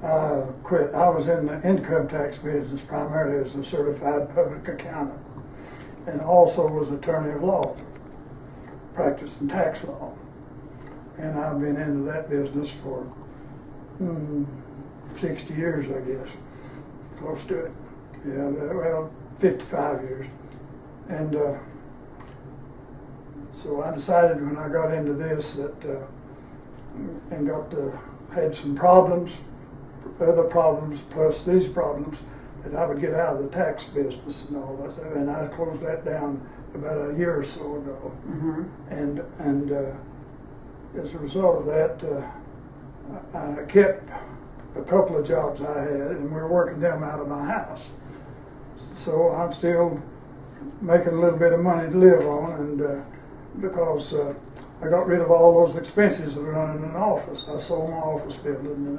I quit. I was in the income tax business primarily as a certified public accountant, and also was attorney of law, practicing tax law. And I've been into that business for 60 years, I guess, close to it. Yeah, well, 55 years. And so I decided when I got into this that, and had some problems, other problems, plus these problems, that I would get out of the tax business and all that. And I closed that down about a year or so ago. Mm-hmm. And as a result of that, I kept a couple of jobs I had, and we were working them out of my house. So I'm still making a little bit of money to live on, and because I got rid of all those expenses of running an office. I sold my office building,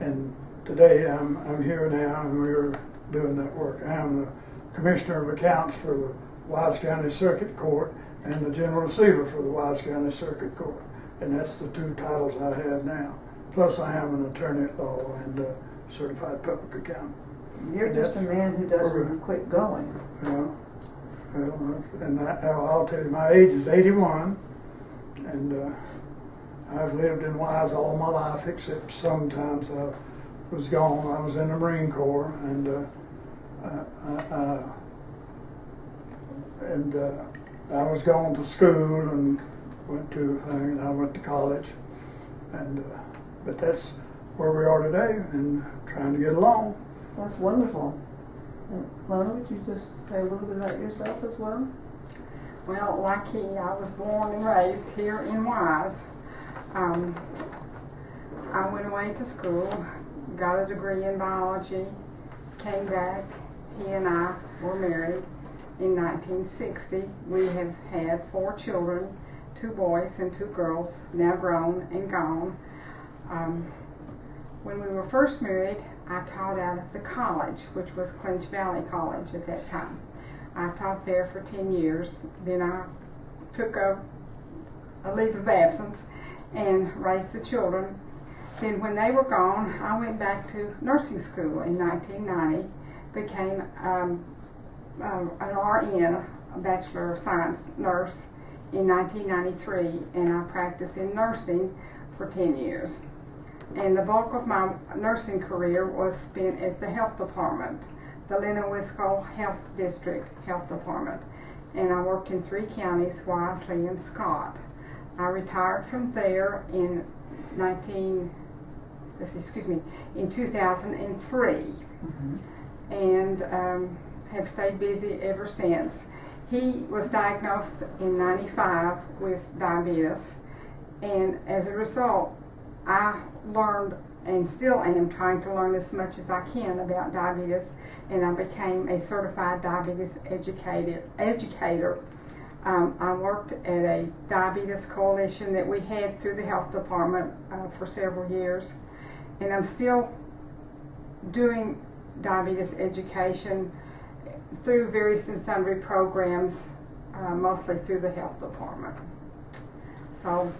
and today I'm here now, and we're doing that work. I'm the Commissioner of Accounts for the Wise County Circuit Court and the General Receiver for the Wise County Circuit Court, and that's the two titles I have now. Plus I am an attorney at law and a certified public accountant. You're just a man who doesn't quit going. Yeah. Well, and I'll tell you, my age is 81, and I've lived in Wise all my life, except sometimes I was gone. I was in the Marine Corps, and I was going to school and I went to college, and but that's where we are today, and trying to get along. That's wonderful. Lona, would you just say a little bit about yourself as well? Well, like he, I was born and raised here in Wise. I went away to school, got a degree in biology, came back. He and I were married in 1960. We have had 4 children, 2 boys and 2 girls, now grown and gone. When we were first married, I taught out at the college, which was Clinch Valley College at that time. I taught there for 10 years. Then I took a leave of absence and raised the children. Then when they were gone, I went back to nursing school in 1990, became an RN, a Bachelor of Science nurse, in 1993, and I practiced in nursing for 10 years. And the bulk of my nursing career was spent at the health department, the Lena Health District Health Department. And I worked in 3 counties, Wisely and Scott. I retired from there in 2003, and have stayed busy ever since. He was diagnosed in '95 with diabetes, and as a result, I learned and still am trying to learn as much as I can about diabetes, and I became a certified diabetes educator. I worked at a diabetes coalition that we had through the health department for several years, and I'm still doing diabetes education through various and sundry programs, mostly through the health department. So,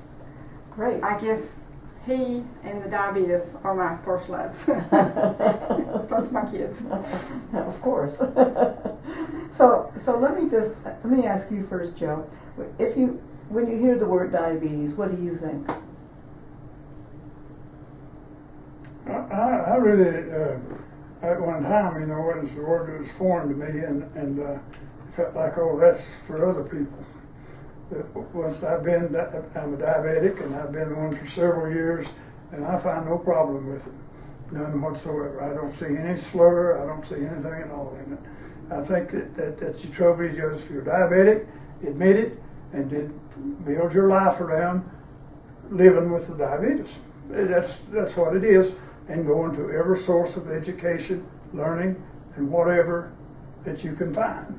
great. I guess he and the diabetes are my first loves, plus my kids. Of course. So let me ask you first, Joe. When you hear the word diabetes, what do you think? I really, at one time, it was the word that was foreign to me, and felt like, oh, that's for other people. Once I'm a diabetic, and I've been one for several years, and I find no problem with it, none whatsoever. I don't see any slur, I don't see anything at all in it. I think that's your trouble is just if you're diabetic, admit it, and then build your life around living with the diabetes. That's what it is, and go into every source of education, learning, and whatever that you can find.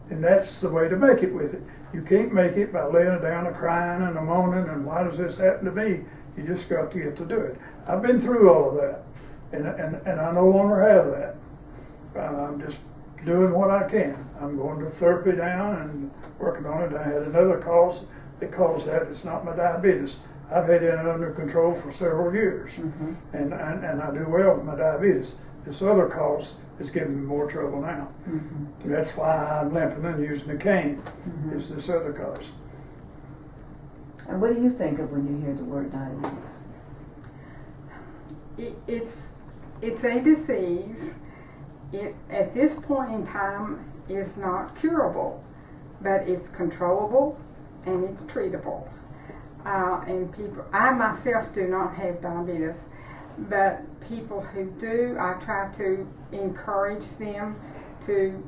And that's the way to make it with it. You can't make it by laying down and crying and moaning and why does this happen to me? You just got to get to do it. I've been through all of that, and I no longer have that. I'm just doing what I can. I'm going to therapy now and working on it. I had another cause that caused that. It's not my diabetes. I've had it under control for several years, and I do well with my diabetes. This other cause is giving me more trouble now. And that's why I'm limping and using a cane. It's this other cause. And what do you think of when you hear the word diabetes? It's a disease. It at this point in time is not curable, but it's controllable and it's treatable. And people, I myself do not have diabetes, but people who do, I try to encourage them to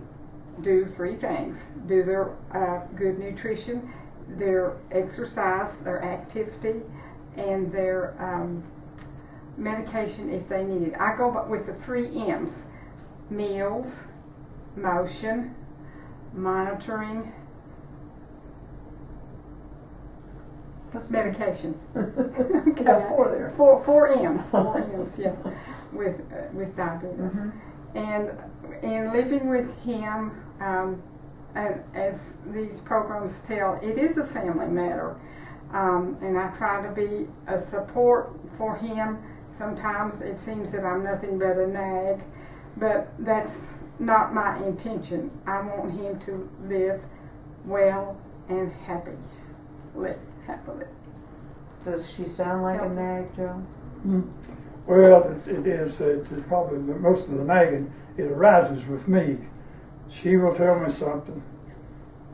do three things: do their good nutrition, their exercise, their activity, and their medication if they need it. I go with the 3 M's: meals, motion, monitoring, medication. You got 4 there. Four M's. 4 M's, yeah, with diabetes. And in living with him, and as these programs tell, it is a family matter. And I try to be a support for him. Sometimes it seems that I'm nothing but a nag, but that's not my intention. I want him to live well and happy. Live happily. Does she sound like a nag, Joe? Well, it is. It's probably most of the nagging. It arises with me. She will tell me something.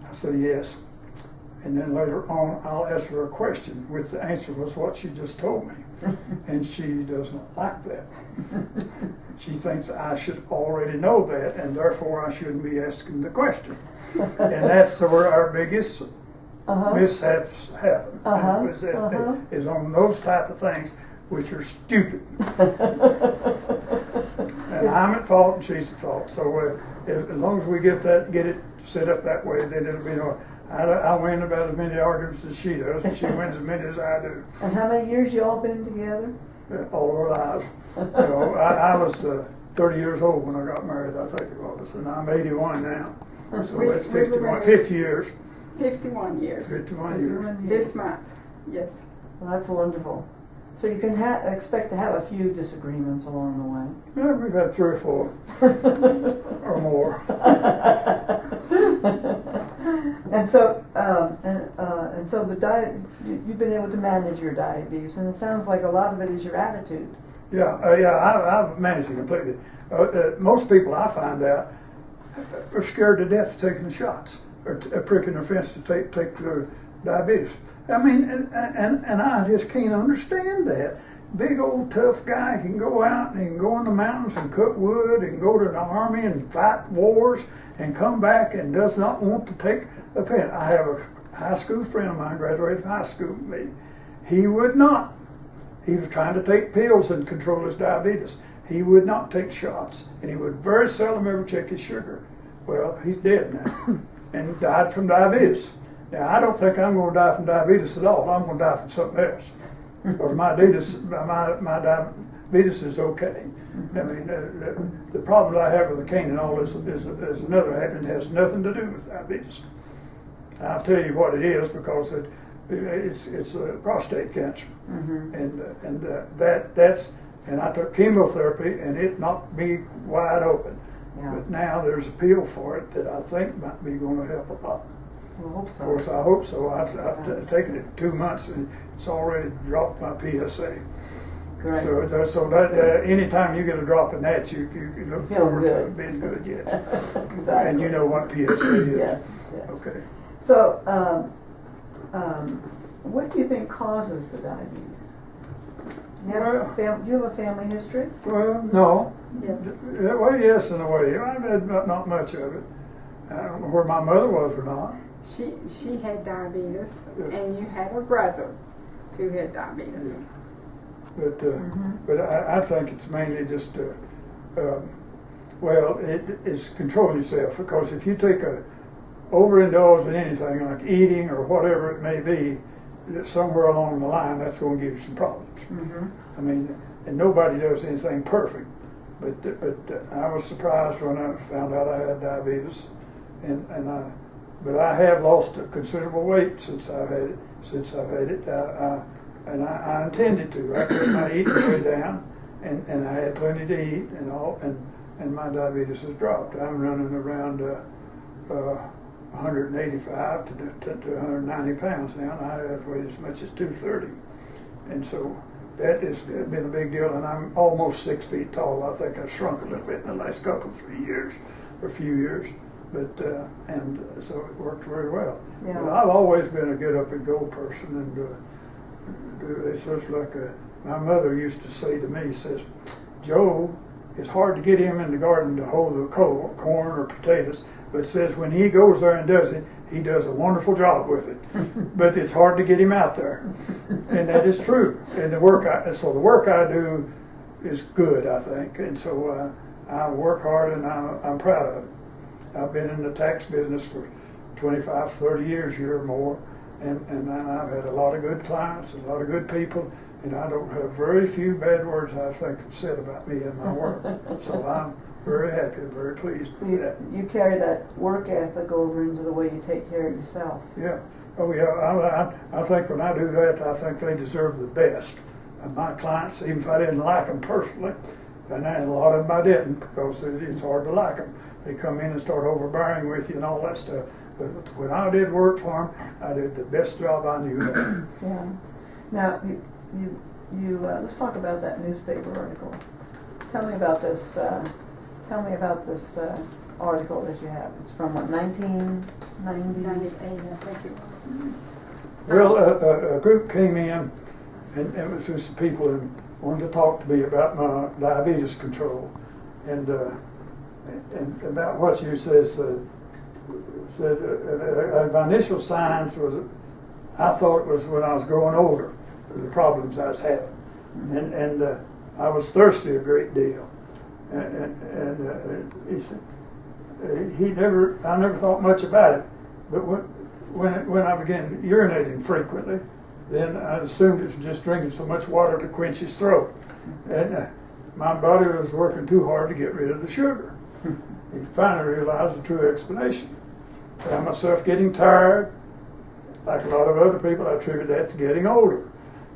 I say yes. And then later on, I'll ask her a question, which the answer was what she just told me. And she does not like that. She thinks I should already know that, and therefore I shouldn't be asking the question. And that's where our biggest mishaps happen. Is on those type of things, which are stupid. And I'm at fault and she's at fault. So as long as we get it set up that way, then it'll be no. I win about as many arguments as she does, and she wins as many as I do. And how many years you all been together? All of our lives. You know, I was 30 years old when I got married, I think it was, and I'm 81 now. So that's 50 years. 51 years. 51 years. This month, yes. Well, that's wonderful. So you can expect to have a few disagreements along the way. Yeah, we've had 3 or 4 or more. And so, and so the diet, you've been able to manage your diabetes, and it sounds like a lot of it is your attitude. Yeah, I've managed it completely. Most people I find out are scared to death of taking the shots or pricking their fence to take their diabetes. I mean, and I just can't understand that. Big old tough guy can go out and he can go in the mountains and cut wood and go to the army and fight wars and come back and does not want to take a pen. I have a high school friend of mine, graduated from high school with me. He would not. He was trying to take pills and control his diabetes. He would not take shots, and he would very seldom ever check his sugar. Well, he's dead now and died from diabetes. Now, I don't think I'm going to die from diabetes at all. I'm going to die from something else. Because my diabetes is okay. I mean, the problem I have with the cane and all this is another habit. It has nothing to do with diabetes. I'll tell you what it is, because it's prostate cancer, and I took chemotherapy and it knocked me wide open. Yeah. But now there's a pill for it that I think might be going to help a lot. Well, of course, I hope so. I've taken it 2 months and it's already dropped my PSA. Great. So that anytime you get a drop in that, you can look forward to it being good, yes. Exactly. And you know what PSA is. Yes. Okay. So, what do you think causes the diabetes? Do you have a family history? Well, no. Yes. Well, yes, in a way. I've had not much of it. I don't know where my mother was or not. She had diabetes, and you had a brother who had diabetes. Yeah. But I think it's mainly just it's control yourself, because if you take a overindulge in anything like eating or whatever it may be, somewhere along the line that's going to give you some problems. I mean, and nobody does anything perfect, but I was surprised when I found out I had diabetes, but I have lost a considerable weight since I've had it. and I intended to. I kept my eating way down, and I had plenty to eat and all, and my diabetes has dropped. I'm running around 185 to 190 pounds now, and I weigh as much as 230. And so that has been a big deal, and I'm almost 6 feet tall. I think I've shrunk a little bit in the last few years, but and so it worked very well. Yeah. But I've always been a get up and go person, and it's just like my mother used to say to me, says, Joe, it's hard to get him in the garden to hoe the corn or potatoes, but says when he goes there and does it, he does a wonderful job with it. But it's hard to get him out there, and that is true. And the work I do is good, I think, and so I work hard, and I'm proud of it. I've been in the tax business for 25, 30 years here or more, and I've had a lot of good clients, a lot of good people, and I don't have very few bad words I think said about me in my work. So I'm very happy and very pleased with that. You carry that work ethic over into the way you take care of yourself. Yeah. Oh yeah. I think when I do that, I think they deserve the best. And my clients, even if I didn't like them personally, and a lot of them I didn't, because it's hard to like them. They come in and start overbearing with you and all that stuff. But when I did work for them, I did the best job I knew how. Yeah. Now, let's talk about that newspaper article. Tell me about this. Article that you have. It's from what, 1990? 98, I think it was. Well, a group came in, and it was just people who wanted to talk to me about my diabetes control, and about what you said. My initial signs was, I thought it was when I was growing older, the problems I was having, and I was thirsty a great deal, and he said I never thought much about it, but when I began urinating frequently, then I assumed it was just drinking so much water to quench his throat, and my body was working too hard to get rid of the sugar. He finally realized the true explanation. I found myself getting tired. Like a lot of other people, I attribute that to getting older.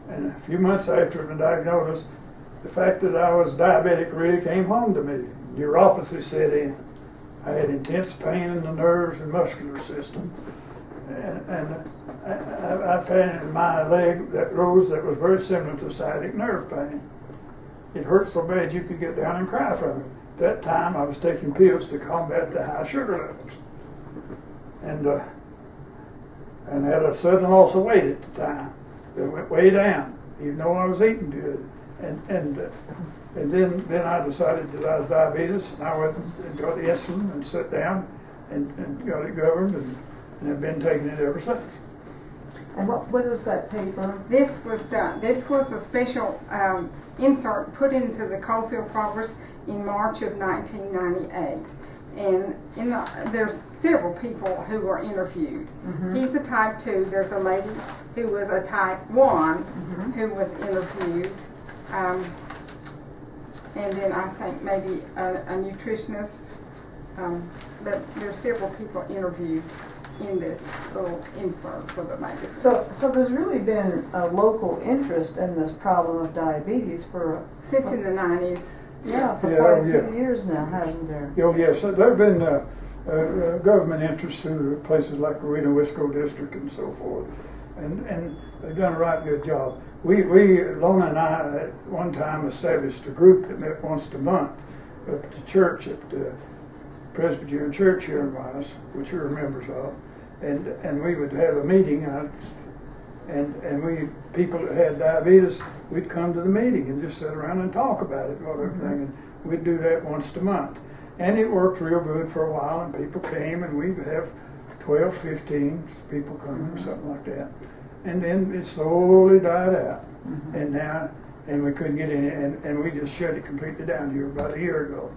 And a few months after the diagnosis, the fact that I was diabetic really came home to me. Neuropathy set in. I had intense pain in the nerves and muscular system. And I had pain in my leg that rose that was very similar to sciatic nerve pain. It hurt so bad you could get down and cry from it. At that time, I was taking pills to combat the high sugar levels. And had a sudden loss of weight at the time. It went way down, even though I was eating good. And then I decided that I was diabetes, and I went and got insulin and sat down and got it governed, and have been taking it ever since. And what is that paper? This was done. This was a special insert put into the Coalfield Progress in March of 1998. And there's several people who were interviewed. Mm-hmm. He's a type 2. There's a lady who was a type 1 mm-hmm. who was interviewed. And then I think maybe a nutritionist. But there's several people interviewed in this little insert for the magazine. So there's really been a local interest in this problem of diabetes since in the 90s. Yeah, for quite a few years now, hasn't there? Oh yes, there have been government interest through places like the Reno-Wisco district and so forth, and they've done a right good job. We Lona and I at one time established a group that met once a month up at the church at the Presbyterian Church here in Rice, which we're members of, and we would have a meeting, and we people that had diabetes, we'd come to the meeting and just sit around and talk about it and everything, and we'd do that once a month. And it worked real good for a while, and people came, and we'd have 12, 15 people coming, something like that. And then it slowly died out, and we couldn't get any, and we just shut it completely down here about a year ago,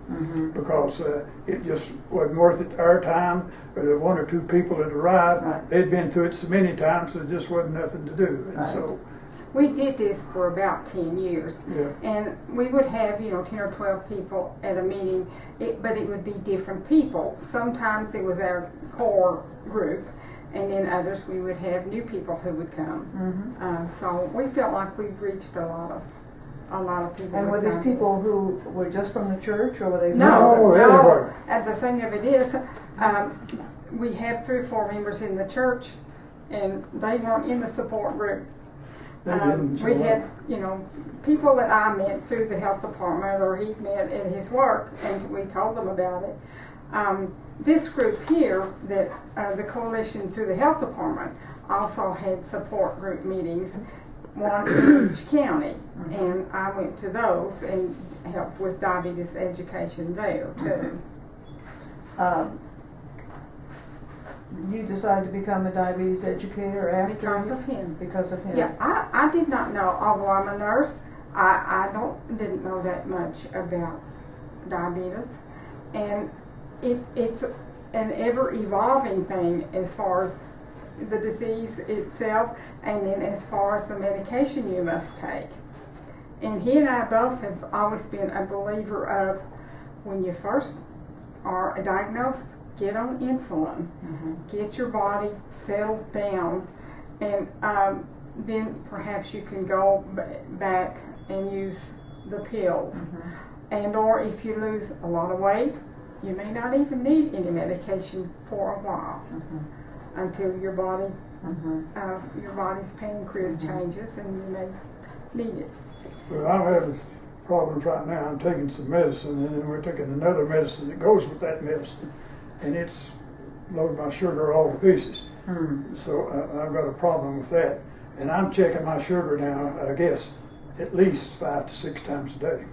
because it just wasn't worth it our time, or the one or two people that arrived, right. They'd been to it so many times, there just wasn't nothing to do, and right. so. We did this for about 10 years, Yeah. and we would have 10 or 12 people at a meeting, but it would be different people. Sometimes it was our core group, and then others we would have new people who would come. So we felt like we've reached a lot of people. And were with these diabetes. people who were just from the church, or were they from No, No, no. everywhere. And the thing of it is, we have 3 or 4 members in the church, and they weren't in the support group. They didn't We show had, up. people that I met through the health department, or he met at his work, and we told them about it. This group here, that the coalition through the health department, also had support group meetings, one in each county, and I went to those and helped with diabetes education there too. You decided to become a diabetes educator after? Because of him. Because of him. Yeah, I did not know, although I'm a nurse, I didn't know that much about diabetes, and it's an ever evolving thing as far as the disease itself, and then as far as the medication you must take. And he and I both have always been a believer of, when you first are diagnosed, get on insulin, get your body settled down, and then perhaps you can go back and use the pills. And or if you lose a lot of weight, you may not even need any medication for a while until your body, your body's pancreas changes and you may need it. Well, I'm having problems right now. I'm taking some medicine, and then we're taking another medicine that goes with that medicine, and it's loaded my sugar all to pieces. So I've got a problem with that, and I'm checking my sugar now, I guess, at least 5 to 6 times a day,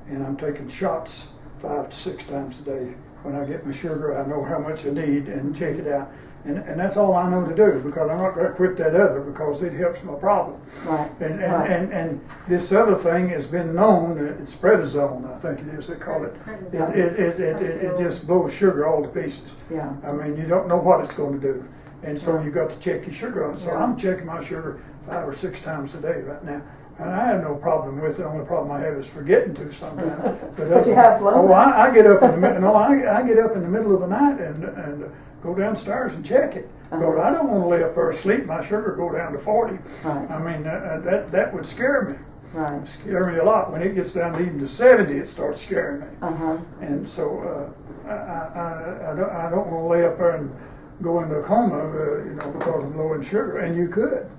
and I'm taking shots 5 to 6 times a day. When I get my sugar, I know how much I need and check it out. And that's all I know to do, because I'm not going to quit that other, because it helps my problem. Right. And this other thing has been known, it's prednisone, I think it is, they call it. It just blows sugar all to pieces. Yeah. I mean, you don't know what it's going to do. And so you got to check your sugar on it. So Yeah. I'm checking my sugar 5 or 6 times a day right now. And I have no problem with it. The only problem I have is forgetting to sometimes. But you have Lona. Oh, I get up in the middle. No, I get up in the middle of the night and go downstairs and check it. But I don't want to lay up there asleep. My sugar go down to 40. Right. I mean, that would scare me. Right. Scare me a lot. When it gets down to even to 70, it starts scaring me. Uh-huh. And so I don't want to lay up there and go into a coma, because I'm low in sugar. And you could.